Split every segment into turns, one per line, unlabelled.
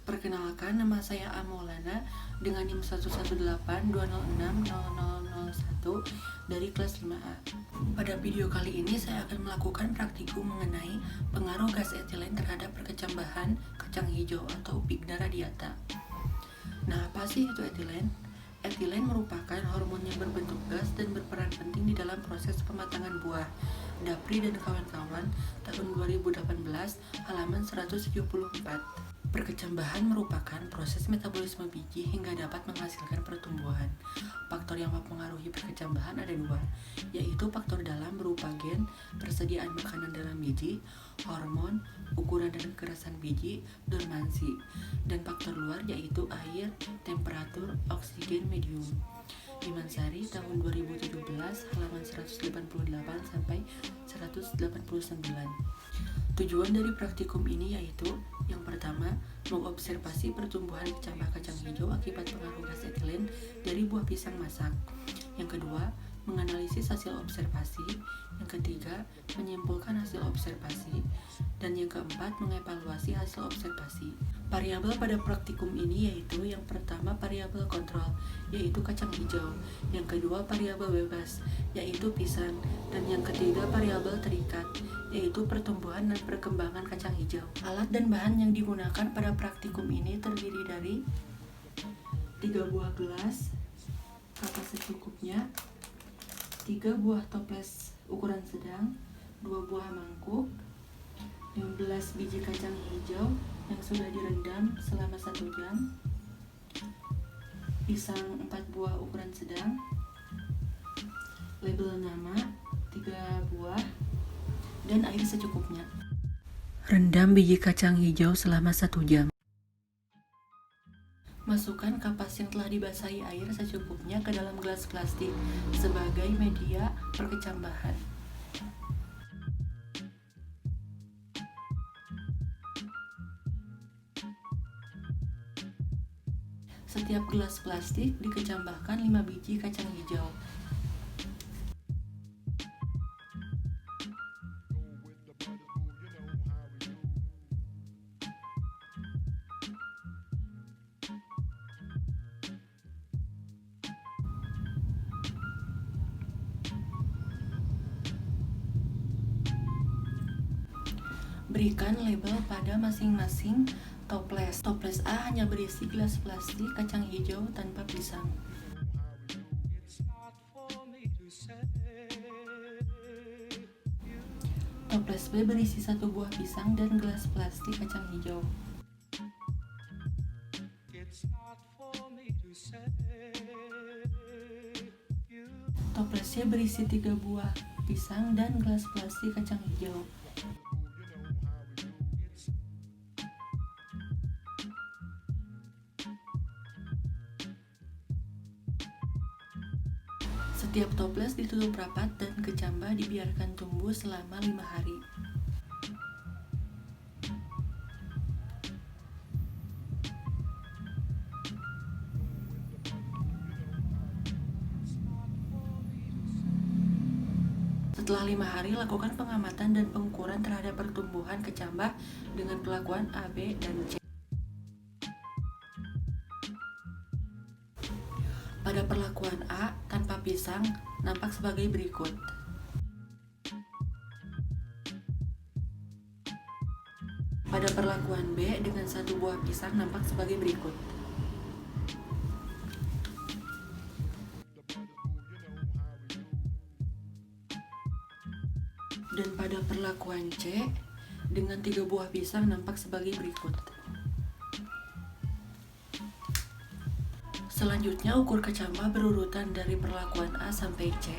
Perkenalkan, nama saya Amaulana dengan NIM 11820600001 dari kelas 5A. Pada video kali ini saya akan melakukan praktikum mengenai pengaruh gas etilen terhadap perkecambahan kacang hijau atau Bigna radiata. Nah, apa sih itu etilen? Etilen merupakan hormon yang berbentuk gas dan berperan penting di dalam proses pematangan buah. Dapri dan kawan-kawan, tahun 2018, halaman 174. Perkecambahan merupakan proses metabolisme biji hingga dapat menghasilkan pertumbuhan. Faktor yang mempengaruhi perkecambahan ada dua, yaitu faktor dalam berupa gen, persediaan makanan dalam biji, hormon, ukuran dan kekerasan biji, dormansi, dan faktor luar yaitu air, temperatur, oksigen, medium. Imansari tahun 2017 halaman 188 sampai 189. Tujuan dari praktikum ini yaitu yang pertama, mengobservasi pertumbuhan kecambah kacang hijau akibat pengaruh gas etilen dari buah pisang masak. Yang kedua, menganalisis hasil observasi. Yang ketiga, menyimpulkan hasil observasi. Dan yang keempat, mengevaluasi hasil observasi. Variabel pada praktikum ini yaitu yang pertama variabel kontrol, yaitu kacang hijau. Yang kedua variabel bebas, yaitu pisang. Dan yang ketiga variabel terikat, yaitu pertumbuhan dan perkembangan kacang hijau. Alat dan bahan yang digunakan pada praktikum ini terdiri dari 3 buah gelas, kapas secukupnya, 3 buah toples ukuran sedang, 2 buah mangkuk, 15 biji kacang hijau yang sudah direndam selama 1 jam, pisang 4 buah ukuran sedang, label nama 3 buah, dan air secukupnya. Rendam biji kacang hijau selama 1 jam. Masukkan kapas yang telah dibasahi air secukupnya ke dalam gelas plastik sebagai media perkecambahan. Setiap gelas plastik dikecambahkan 5 biji kacang hijau. Berikan label pada masing-masing toples. Toples A hanya berisi gelas plastik kacang hijau tanpa pisang. Toples B berisi 1 buah pisang dan gelas plastik kacang hijau. Toples C berisi 3 buah pisang dan gelas plastik kacang hijau. Setiap toples ditutup rapat dan kecambah dibiarkan tumbuh selama 5 hari. Setelah 5 hari, lakukan pengamatan dan pengukuran terhadap pertumbuhan kecambah dengan perlakuan A, B, dan C. Pada perlakuan A, tanpa pisang, nampak sebagai berikut. Pada perlakuan B, dengan 1 buah pisang nampak sebagai berikut. Dan pada perlakuan C, dengan 3 buah pisang nampak sebagai berikut. Selanjutnya, ukur kecambah berurutan dari perlakuan A sampai C.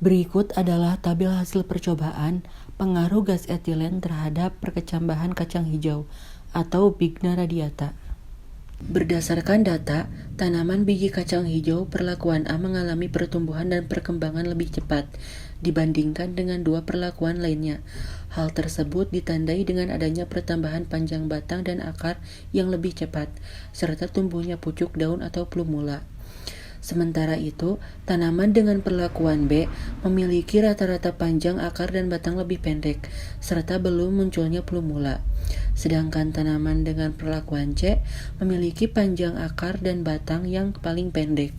Berikut adalah tabel hasil percobaan pengaruh gas etilen terhadap perkecambahan kacang hijau atau Bigna radiata. Berdasarkan data, tanaman biji kacang hijau perlakuan A mengalami pertumbuhan dan perkembangan lebih cepat dibandingkan dengan dua perlakuan lainnya. Hal tersebut ditandai dengan adanya pertambahan panjang batang dan akar yang lebih cepat, serta tumbuhnya pucuk daun atau plumula. Sementara itu, tanaman dengan perlakuan B memiliki rata-rata panjang akar dan batang lebih pendek, serta belum munculnya plumula. Sedangkan tanaman dengan perlakuan C memiliki panjang akar dan batang yang paling pendek.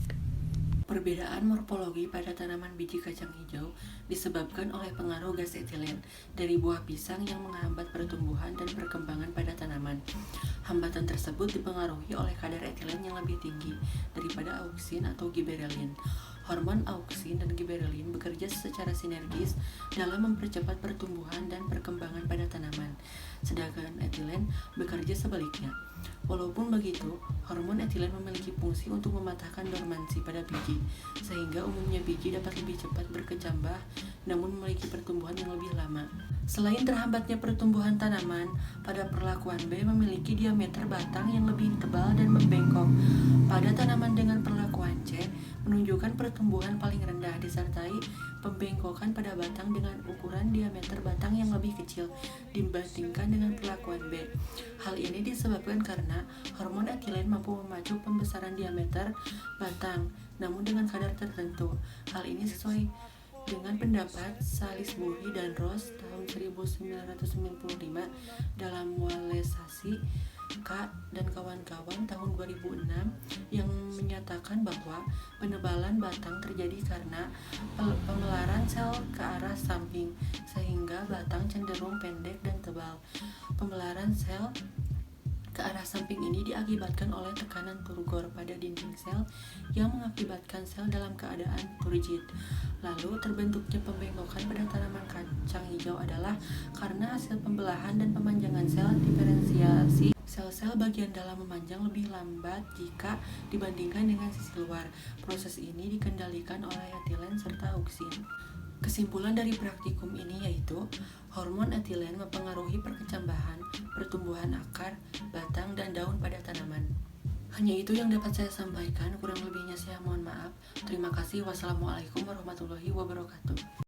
Perbedaan morfologi pada tanaman biji kacang hijau disebabkan oleh pengaruh gas etilen dari buah pisang yang menghambat pertumbuhan dan perkembangan pada tanaman. Hambatan tersebut dipengaruhi oleh kadar etilen yang lebih tinggi daripada auksin atau giberelin. Hormon auksin dan giberelin bekerja secara sinergis dalam mempercepat pertumbuhan dan perkembangan pada tanaman, sedangkan etilen bekerja sebaliknya. Walaupun begitu, hormon etilen memiliki fungsi untuk mematahkan dormansi pada biji, sehingga umumnya biji dapat lebih cepat berkecambah namun memiliki pertumbuhan yang lebih lama. Selain terhambatnya pertumbuhan tanaman, pada perlakuan B memiliki diameter batang yang lebih tebal dan membengkok. Pada tanaman dengan perlakuan C, menunjukkan pertumbuhan paling rendah disertai pembengkokan pada batang dengan ukuran diameter batang yang lebih kecil dibandingkan dengan perlakuan B. Hal ini disebabkan karena hormon etilen mampu memacu pembesaran diameter batang, namun dengan kadar tertentu. Hal ini sesuai dengan pendapat Salisbury dan Ross tahun 1995 dalam Walesasi K dan kawan-kawan tahun 2006 yang menyatakan bahwa penebalan batang terjadi karena pemelaran sel ke arah samping sehingga batang cenderung pendek dan tebal. Pemelaran sel ke arah samping ini diakibatkan oleh tekanan turgor pada dinding sel yang mengakibatkan sel dalam keadaan turgid. Lalu terbentuknya pembengkokan pada tanaman kacang hijau adalah karena hasil pembelahan dan pemanjangan sel diferensiasi. Sel-sel bagian dalam memanjang lebih lambat jika dibandingkan dengan sisi luar. Proses ini dikendalikan oleh etilen serta auksin. Kesimpulan dari praktikum ini yaitu hormon etilen mempengaruhi perkecambahan, pertumbuhan akar, batang, dan daun pada tanaman. Hanya itu yang dapat saya sampaikan, kurang lebihnya saya mohon maaf. Terima kasih. Wassalamualaikum warahmatullahi wabarakatuh.